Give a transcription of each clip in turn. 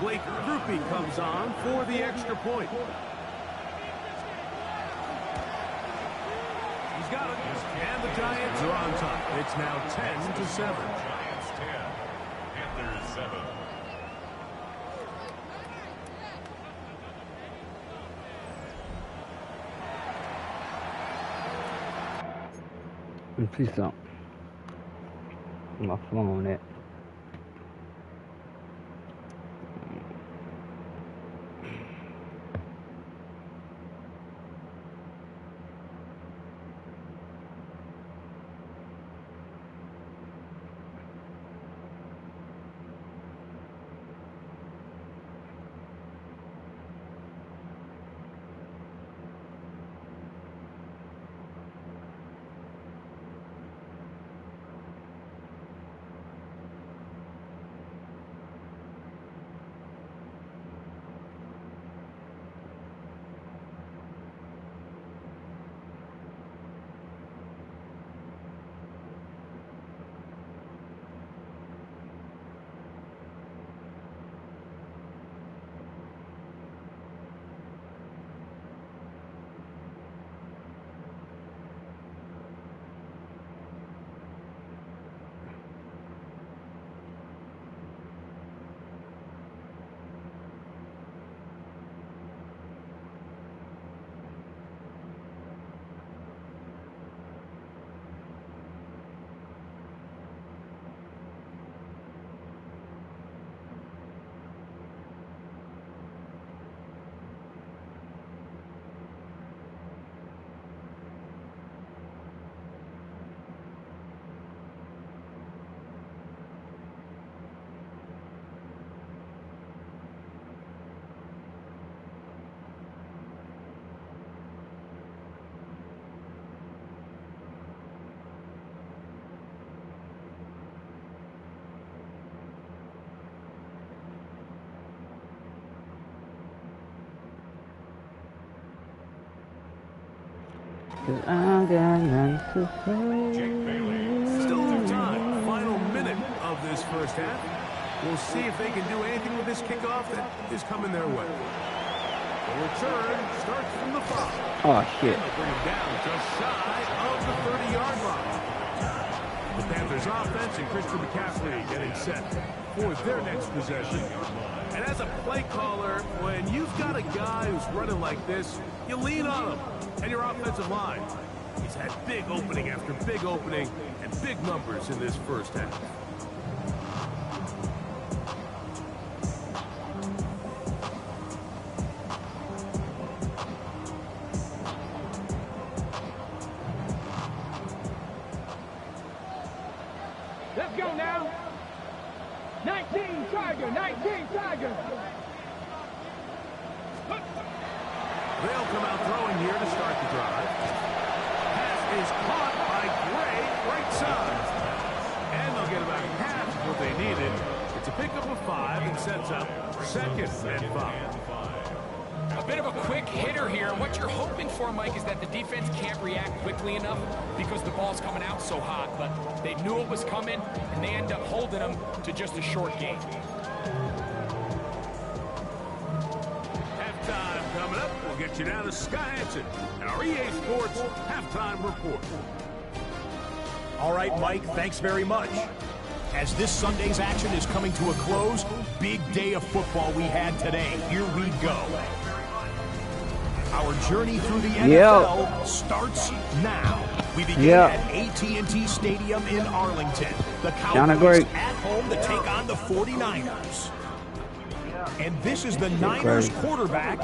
Blake Groupie comes on for the extra point. He's got it. And the Giants are on top. It's now 10-7. Giants 10, Panthers 7. Please don't. My phone it. Cause I got nothing to say. Still some time. Final minute of this first half. We'll see if they can do anything with this kickoff that is coming their way. The return starts from the 5. Oh, shit. They'll bring him down just shy of the 30-yard line. The Panthers offense and Christian McCaffrey getting set for their next possession. And as a play caller, when you've got a guy who's running like this, you lean on him. And your offensive line. He's had big opening after big opening and big numbers in this first half. Let's go now. 19 Tiger, 19 Tiger. They'll come out throwing here to start the drive. Pass is caught by Gray, right side. And they'll get about half of what they needed. It's a pickup of 5 and sets up 2nd and 5. A bit of a quick hitter here. What you're hoping for, Mike, is that the defense can't react quickly enough because the ball's coming out so hot. But they knew it was coming, and they end up holding them to just a short game. Coming up, we'll get you down to Sky Hansen and our EA Sports Halftime Report. All right, Mike, thanks very much. As this Sunday's action is coming to a close, big day of football we had today. Here we go. Our journey through the NFL starts now. We begin at AT&T Stadium in Arlington. The Cowboys at home to take on the 49ers. And this is the Niners quarterback.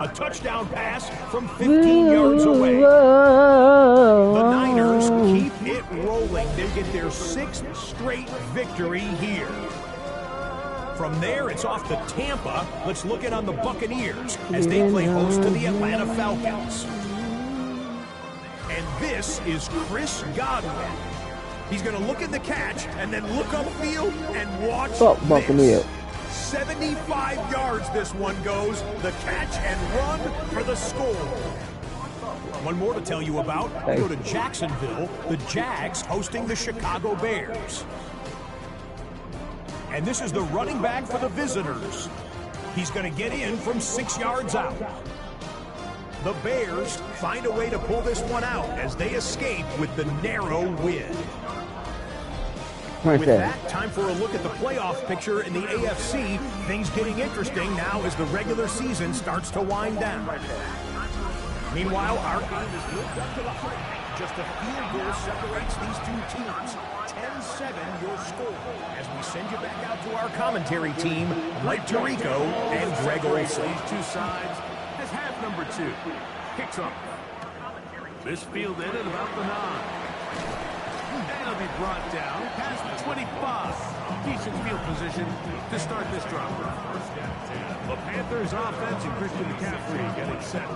A touchdown pass from 15 yards away. The Niners keep it rolling. They get their 6th straight victory here. From there, it's off to Tampa. Let's look in on the Buccaneers as they play host to the Atlanta Falcons. And this is Chris Godwin. He's going to look at the catch and then look upfield and watch this. 75 yards this one goes. The catch and run for the score. One more to tell you about. We go to Jacksonville. The Jags hosting the Chicago Bears. And this is the running back for the visitors. He's going to get in from 6 yards out. The Bears find a way to pull this one out as they escape with the narrow win. With that, time for a look at the playoff picture in the AFC. Things getting interesting now as the regular season starts to wind down. Meanwhile, our game is moved up to the height. Just a field goal separates these two teams. 10-7 your score. As we send you back out to our commentary team, Mike Tirico and Greg Olson. These two sides as half number 2 kicks off. This field ended about the 9. And it'll be brought down past the 25. Decent field position to start this drive. The Panthers offense and Christian McCaffrey getting set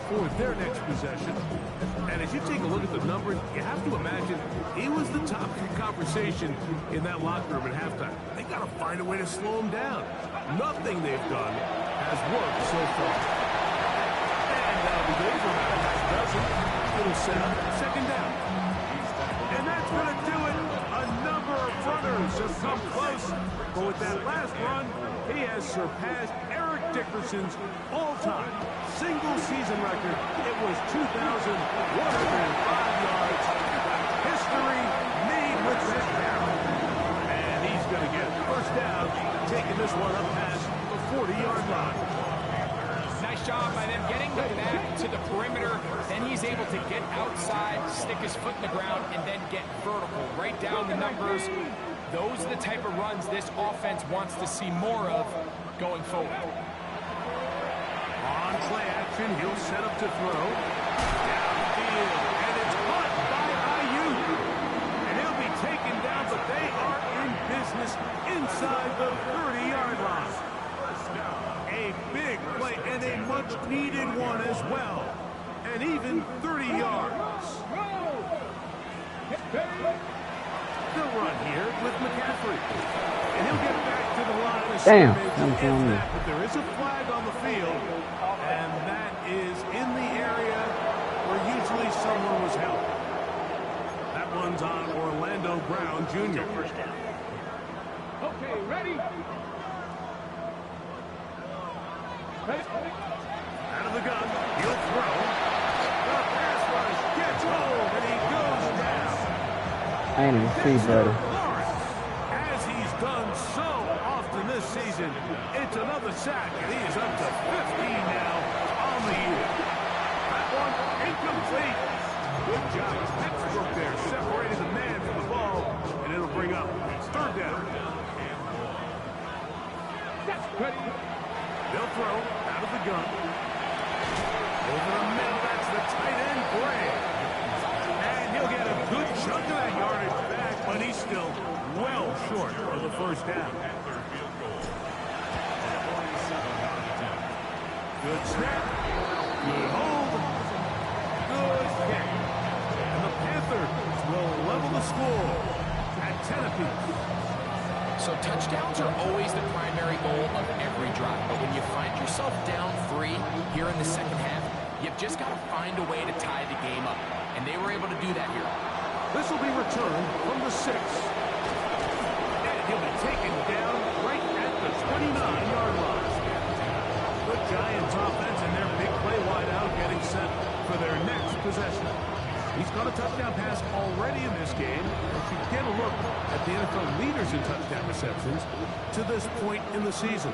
for their next possession. And as you take a look at the numbers, you have to imagine he was the top conversation in that locker room at halftime. They got to find a way to slow him down. Nothing they've done has worked so far. And that'll be good for about a half dozen. Little setup, second down. And that's going to do it. A number of runners have come close. But with that last run, he has surpassed Eric Dickerson's all-time single-season record. It was 2,105 yards. History made with this down. And he's going to get first down, taking this one up past the 40-yard line. Nice job by them getting the back to the perimeter. Then he's able to get outside, stick his foot in the ground, and then get vertical. Right down the numbers. Those are the type of runs this offense wants to see more of going forward. On play action, he'll set up to throw. Downfield, and it's caught by Ayuk. And he'll be taken down, but they are in business inside the 30-yard line. A big play and a much-needed one as well. And even 30 yards. They'll run here with McCaffrey. And he'll get back to the line of scrimmage. But there is a flag on the field, and that is in the area where usually someone was held. That one's on Orlando Brown, Jr. Okay, ready? Out of the gun, he'll throw. The pass rush gets home, and he goes down. I ain't even see, brother. As he's done so often this season, it's another sack, and he is up to 15 now on the year. That one incomplete. Good job. Textbook there, separating the man from the ball, and it'll bring up third down. They'll throw out of the gun. Over the middle, that's the tight end, Gray. And he'll get a good chunk of that yardage back, but he's still well short of the first down. Good snap. Good hold. Good kick. And the Panthers will level the score at 10 apiece. So touchdowns are always the primary goal of every drive. But when you find yourself down 3 here in the second half, you've just got to find a way to tie the game up. And they were able to do that here. This will be returned from the 6. And he'll be taken down right at the 29-yard line. The Giants offense and their big play wideout getting set for their next possession. He's got a touchdown pass already in this game. If you get a look at the NFL leaders in touchdown receptions to this point in the season.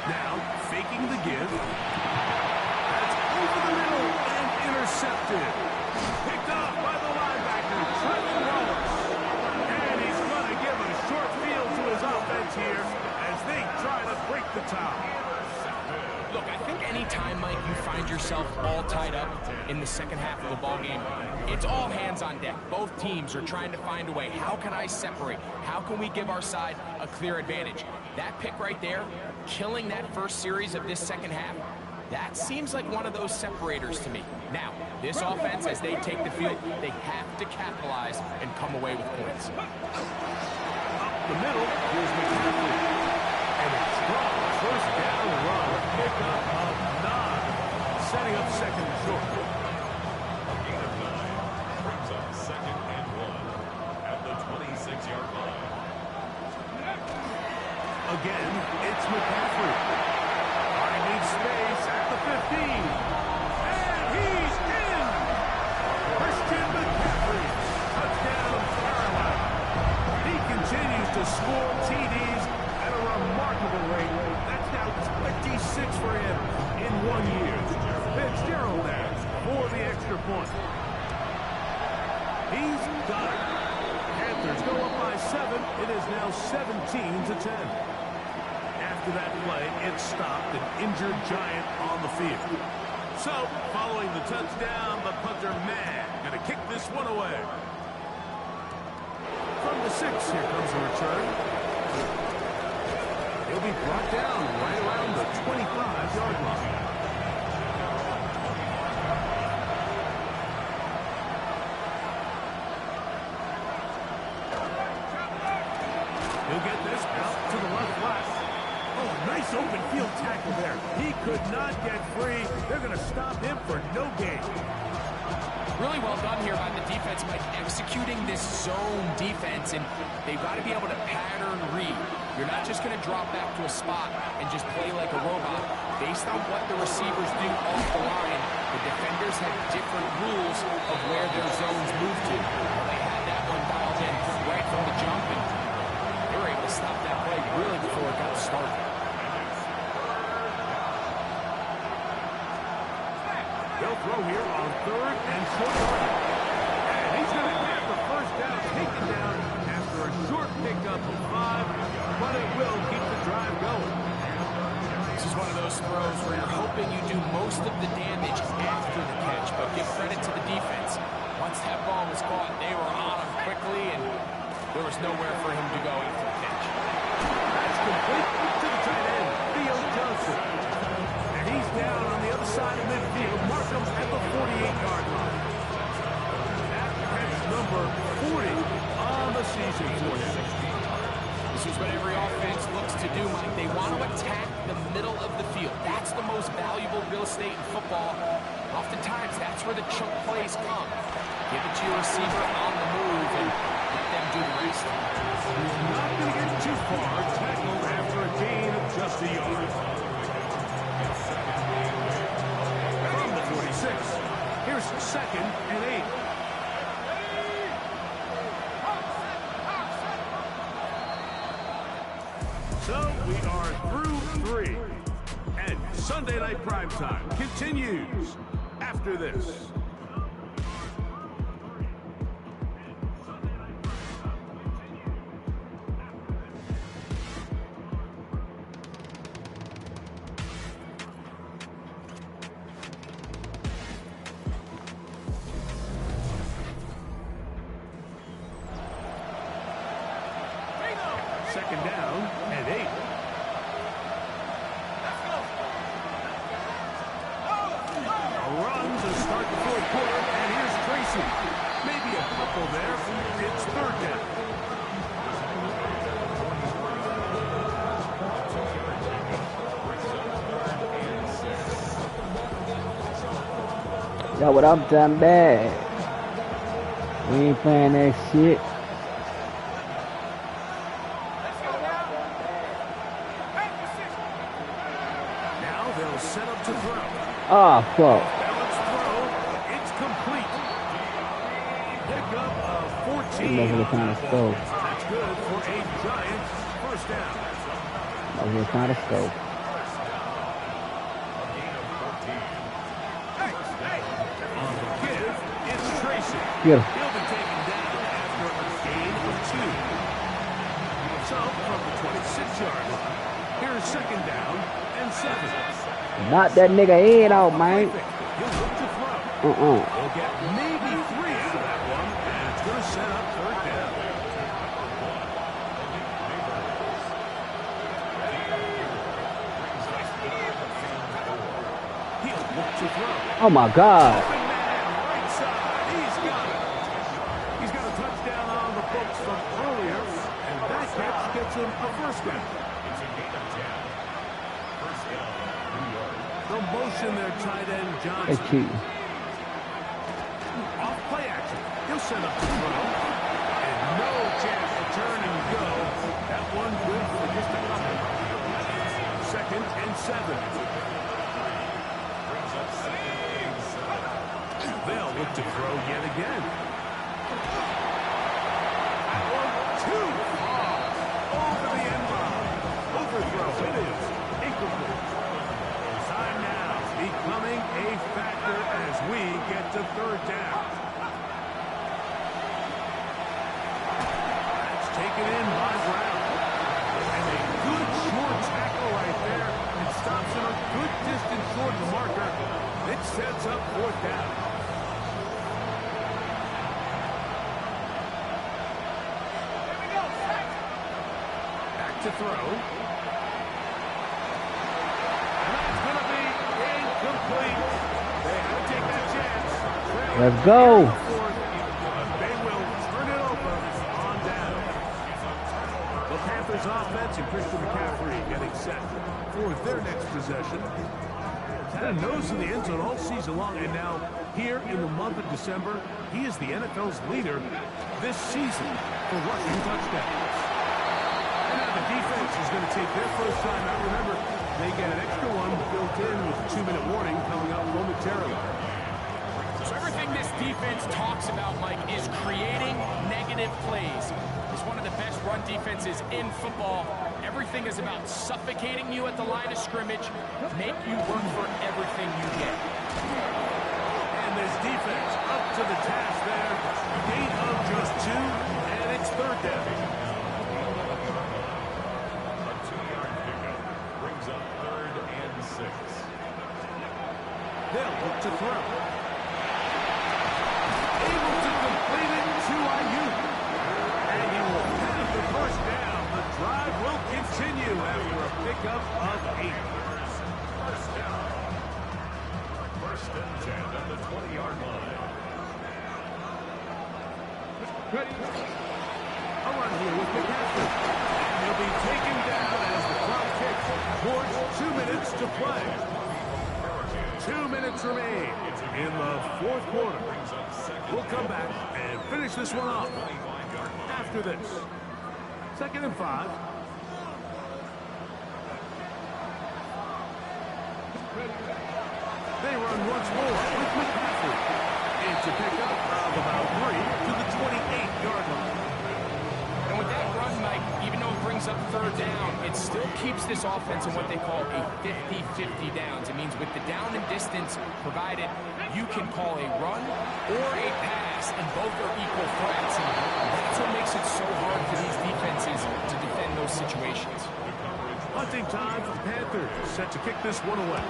Now, faking the give. That's over the middle and intercepted. Picked off by the linebacker, Trevor Wallace. And he's going to give a short field to his offense here as they try to break the tie. Look, I think any time, Mike, you find yourself all tied up in the second half of a ball game, it's all hands on deck. Both teams are trying to find a way. How can I separate? How can we give our side a clear advantage? that pick right there, killing that first series of this second half, that seems like one of those separators to me. Now, this offense, as they take the field, they have to capitalize and come away with points. Up the middle, here's McCaffrey. And a strong first down run, pickup of 9, setting up second and short. A gain of 9 brings up 2nd and 1 at the 26-yard line. Again, it's McCaffrey. Finding space at the 15. And he's in! Christian McCaffrey. Touchdown, Carolina. He continues to score TDs at a remarkable rate. That's now 26 for him in 1 year. Fitzgerald there for the extra point. He's got it. Panthers go up by 7. It is now 17-10. After that play, it stopped an injured Giant on the field. So, following the touchdown, the punter Mann going to kick this one away. From the 6, here comes the return. He'll be brought down right around the 25-yard line. He'll get this out to the left flat. Oh, nice open field tackle there. He could not get free. They're going to stop him for no gain. Really well done here by the defense, Mike, executing this zone defense, and they've got to be able to pattern read. You're not just going to drop back to a spot and just play like a robot. Based on what the receivers do off the line, the defenders have different rules of where their zones move to. Well, they had that one dialed in right from the jump, and they were able to stop that play really before it got started. They'll throw here on 3rd and short. And he's going to get the first down taken down after a short pickup of 5, but it will keep the drive going. This is one of those throws where you're hoping you do most of the damage after the catch, but give credit to the defense. Once that ball was caught, they were on him quickly, and there was nowhere for him to go after the catch. That's complete to the tight end, Theo Johnson. And he's down on the other side of midfield. Markham at the 48-yard line. That catch number 40 on the season for him. This is what every offense looks to do, Mike. They want to attack the middle of the field. That's the most valuable real estate in football. Oftentimes, that's where the chunk plays come. Give it to your receiver on the move and let them do the rest. He's not going to get too far. Tackled after a gain of just a yard. From the 46, here's 2nd and 8. So we are through 3. And Sunday Night Primetime continues after this. Second down and 8. A run to start the 4th quarter, and here's Tracy. Maybe a couple there. It's 3rd down. Yo, what up, done bad? We ain't playing that shit. Now they'll set up to throw. Ah, fuck. Balanced throw. It's complete. Pickup of 14. That's kind of scope. That's good for a Giants first down. That's kind of scope. On the give, it's Tracy. Good. He'll be taken down after a gain of 2. So from the 26-yard line, here's 2nd down and 7. Knock that nigga head out, man. He'll look to throw. He'll get maybe 3 out of that one, and it's going to set up 3rd down. Look to throw. Oh my God. Open man, right side. He's got it. He's got a touchdown on the books from earlier, and that catch gets him a first down. It's a gain of 10. First down, New York. The motion there, tight end They Johnson. cheating. Off play action. He'll set up the throw. And no chance to turn and go. That one good for just a couple. 2nd and 7. Brings up 2nd and 7. They'll look to throw yet again. That one too far. Over the end line. Overthrow. It is incomplete. Time now becoming a factor as we get to 3rd down. That's taken in by Brown. And a good short tackle right there. It stops him a good distance short of the marker. It sets up 4th down. Back to throw. And that's going to be incomplete. They had to take that chance. Let's go. They will turn it over on down. The Panthers offense and Christian McCaffrey getting set for their next possession. Had a nose in the end zone all season long, and now here in the month of December, he is the NFL's leader this season for rushing touchdowns. And now the defense is going to take their first time out. Remember, they get an extra one built in with a 2-minute warning coming up momentarily. So everything this defense talks about, Mike, is creating negative plays. It's one of the best run defenses in football. Everything is about suffocating you at the line of scrimmage, make you work for everything you get. And this defense up to the task there. Gain of just 2, and it's 3rd down. A 2-yard pickup brings up 3rd and 6. They'll look to throw. Able to complete it to Ayuk. And he will have the first down. The drive will continue after a pickup of 8. First down. 1st and 10 at the 20-yard line. A run here with McCaffrey. And he'll be taken down as the clock ticks towards 2 minutes to play. 2 minutes remain in the 4th quarter. We'll come back and finish this one off after this. 2nd and 5. They run once more with McCaffrey. It's a pickup of about 3 to the 28-yard line. And with that run, Mike, even though it brings up 3rd down, it still keeps this offense in what they call a 50-50 downs. It means with the down and distance provided, you can call a run or a pass, and both are equal threats. And that's what makes it so hard for these defenses to defend those situations. Hunting time for the Panthers, set to kick this one away.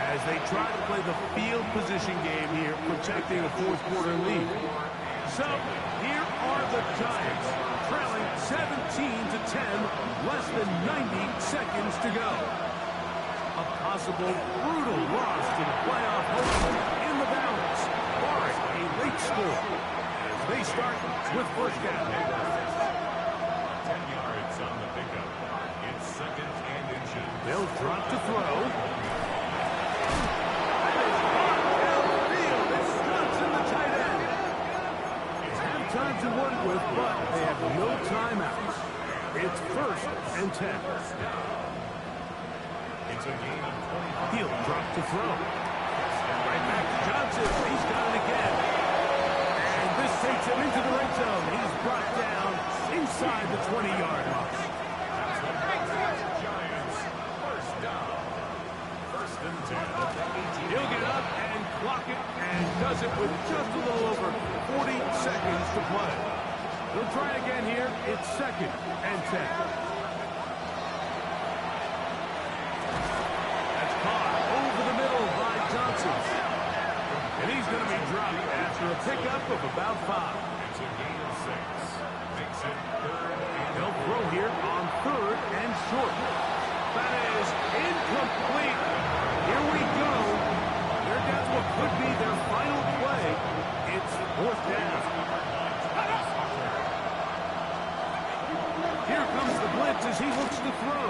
As they try to play the field position game here, protecting a 4th quarter lead. So, here are the Giants, trailing 17-10, less than 90 seconds to go. A possible brutal loss to the playoff hopes in the balance, barring a late score. As they start with 1st down. 10 yards on the pickup. It's 2nd and inches. They'll drop to throw. Time to work with, but they have no timeouts. It's 1st and 10. It's a gain of 20. He'll drop to throw. Right back to Johnson. He's got it again. And this takes him into the red zone. He's brought down inside the 20-yard line. Giants, 1st down. 1st and 10. He'll get up and clock it, and does it with just a little over 40 seconds to play. He'll try again here. It's 2nd and 10. That's caught over the middle by Johnson. And he's going to be dropped after a pickup of about 5. It's a gain of 6. Makes it 3rd and They'll throw here on 3rd and short. That is incomplete. Here we go. down to what could be their final play. It's 4th down. Here comes the blitz as he looks to throw.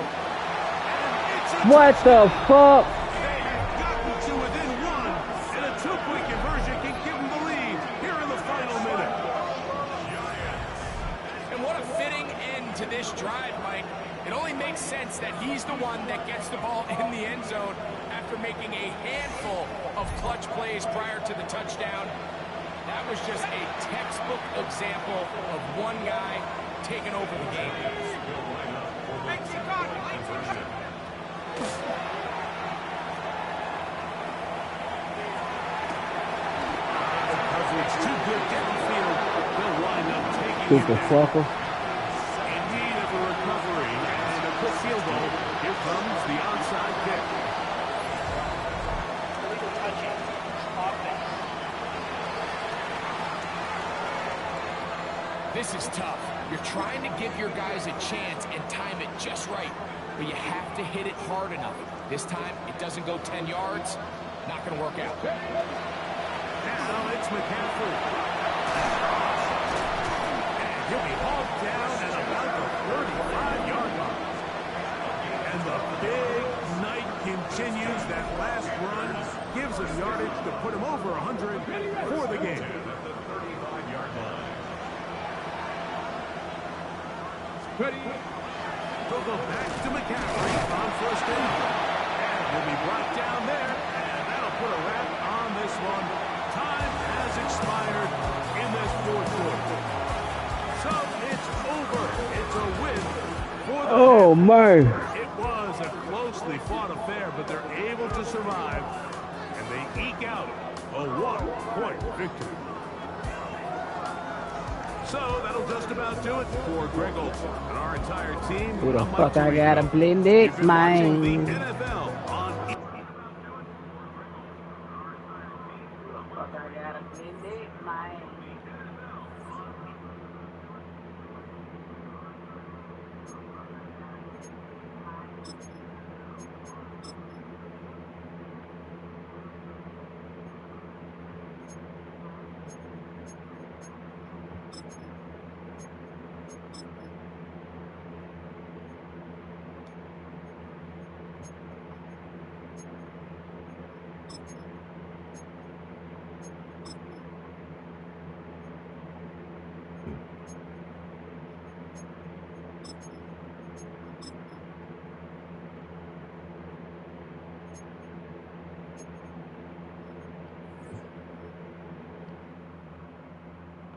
What the fuck? They have gotten to within 1, and a 2-point conversion can give them the lead here in the final minute. And what a fitting end to this drive, Mike. It only makes sense that he's the one that gets the ball in the end zone after making a handful of clutch plays prior to the touchdown. That was just a textbook example of one guy taking over the game. Coverage too good downfield. They'll wind up taking Stupid it. fucker. In need of a recovery and a quick field goal. Here comes the onside kick. This is tough. You're trying to give your guys a chance and time it just right, but you have to hit it hard enough. This time, it doesn't go 10 yards. Not going to work out. Now it's McCaffrey. And he'll be hauled down at about the 35-yard line. And the big night continues. That last run gives him yardage to put him over 100 for the game. Ready? They'll go back to McCaffrey on 1st down. And he'll be brought down there. And that'll put a wrap on this one. Time has expired in this 4th quarter. So it's over. It's a win for the Oh, Panthers. man. It was a closely fought affair, but they're able to survive. And they eke out a 1-point victory. So that'll just about do it for Greg Olson and our entire team. Who the I'm Mike fuck I Tirico. gotta blend it, You've been watching the man? NFL on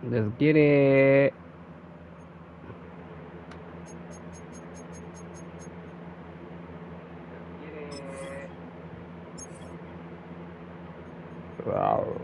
Let's get it. Wow.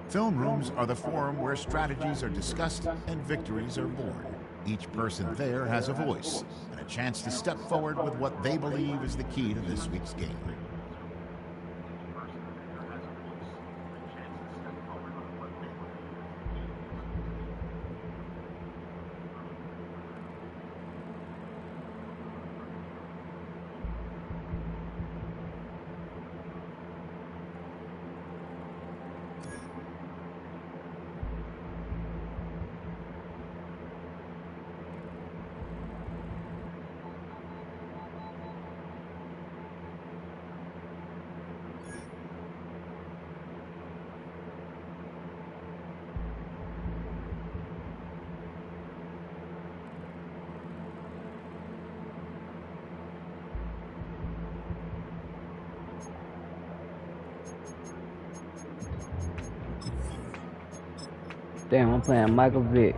Film rooms are the forum where strategies are discussed and victories are born. Each person there has a voice and a chance to step forward with what they believe is the key to this week's game. Damn, I'm playing Michael Vick.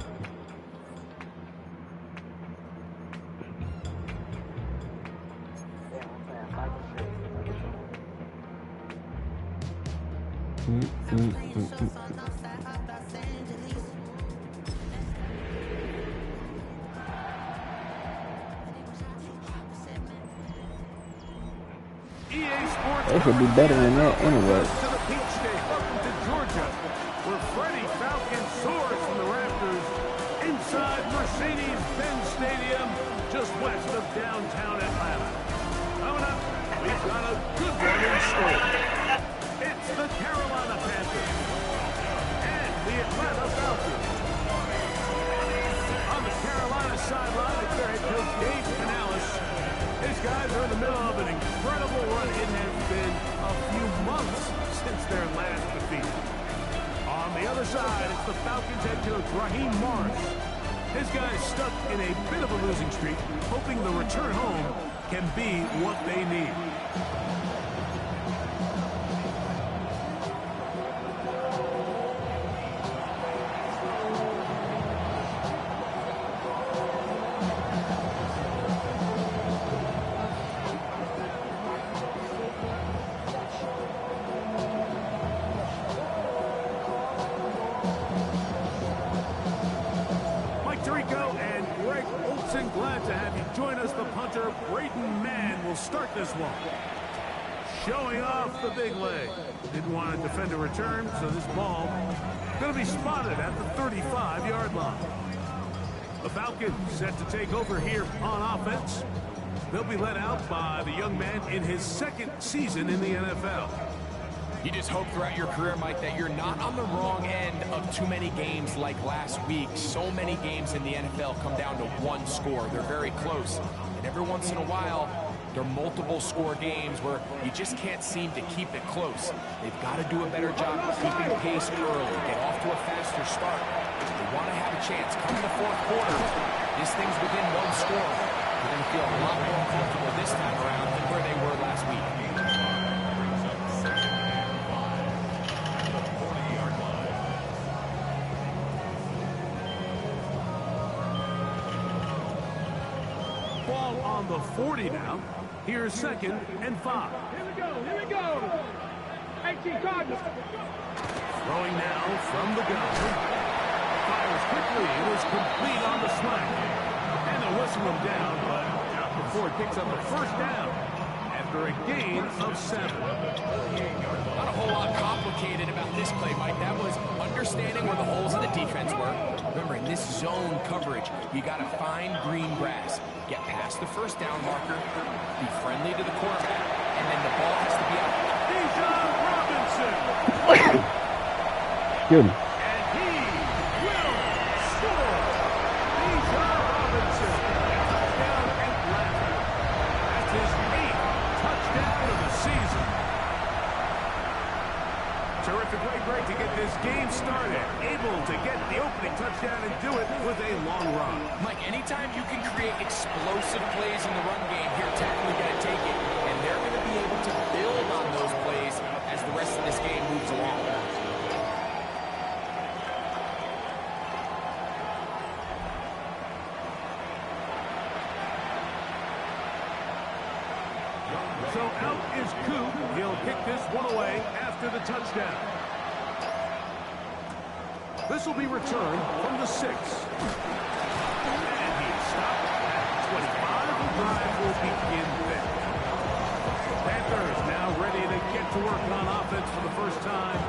EA Sports They should be better than that anyway. to the Peach State. Welcome to Georgia, where Freddie Falcon soars from the rafters inside Mercedes-Benz Stadium, just west of downtown Atlanta. Coming up, we've got a good one in store. It's the Carolina Panthers and the Atlanta Falcons. On the Carolina sideline, it's their head coach, Dave Canales. These guys are in the middle of an incredible run. It has been a few months since their last defeat. On the other side, it's the Falcons head coach, Raheem Morris. His guys stuck in a bit of a losing streak, hoping the return home can be what they need. Glad to have you join us. The punter, Braden Mann, will start this one. Showing off the big leg. Didn't want to defend a return, so this ball going to be spotted at the 35-yard line. The Falcons set to take over here on offense. They'll be led out by the young man in his second season in the NFL. You just hope throughout your career, Mike, that you're not on the wrong end of too many games like last week. So many games in the NFL come down to one score. They're very close. And every once in a while, there are multiple score games where you just can't seem to keep it close. They've got to do a better job of keeping pace early, get off to a faster start. They want to have a chance. Come the fourth quarter, this thing's within one score. They're going to feel a lot more comfortable this time around than where they were last week. Ball on the 40 now. Here's 2nd and 5. Here we go, here we go. 18 Cardinals. Throwing now from the gun. Fires quickly. It is complete on the slant. And they'll whistle him down, but not before it picks up a first down after a gain of 7. Not a whole lot complicated about this play, Mike. That was understanding where the holes in the defense were. Remember, in this zone coverage, you got to find green grass. Get past the first down marker, be friendly to the quarterback, and then the ball has to be out. Bijan Robinson. Good. And he will score. Bijan Robinson. Touchdown Atlanta. That's his 8th touchdown of the season. Terrific way, Greg, to get this game started. Able to get the opening touchdown and do it with a long run. Mike, anytime you can create explosive plays in the run game, you're definitely going to take it. And they're going to be able to build on those plays as the rest of this game moves along. So out is Coop. He'll kick this one away after the touchdown. This will be returned from the 6. And he's stopped at 25. The drive will begin there. Panthers now ready to get to work on offense for the first time.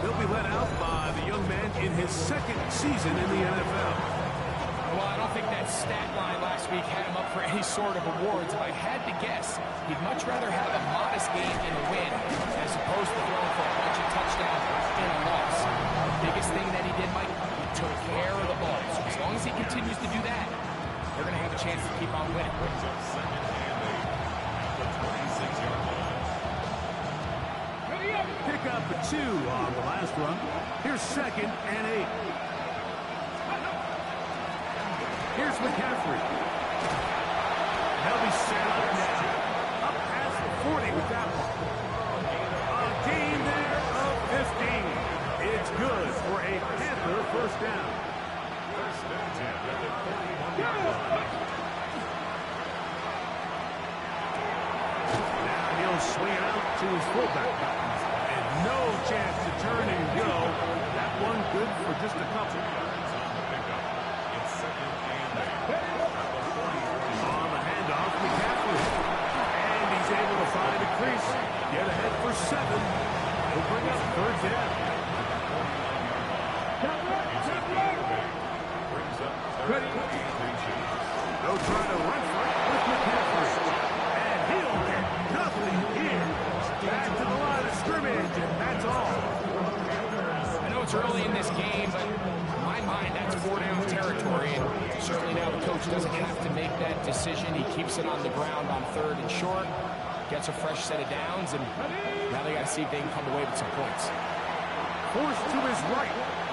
They'll be led out by the young man in his 2nd season in the NFL. Well, I don't think that stat line last week had him up for any sort of awards. If I had to guess, he'd much rather have a modest game and a win as opposed to throwing for a bunch of touchdowns and a loss. The biggest thing that he did, Mike, he took care of the ball. So as long as he continues to do that, they're going to have a chance to keep on winning. Pick up a 2 on the last run. Here's 2nd and 8. Here's McCaffrey. They'll be set up now. Up past the 40 with that one. A gain there of 15. It's good for a Panther first down. Now he'll swing it out to his fullback. And no chance to turn and go. That one good for just a couple. On the handoff, McCaffrey. And he's able to find a increase. Get ahead for 7. He'll bring up 3rd down. They'll try to run for it with McCaffrey. And he'll get nothing here. Back to the line of scrimmage, and that's all. I know it's early in this game, but in my mind, that's 4-down territory. And certainly now the coach doesn't have to make that decision. He keeps it on the ground on 3rd and short, gets a fresh set of downs, and now they got to see if they can come away with some points. Forced to his right.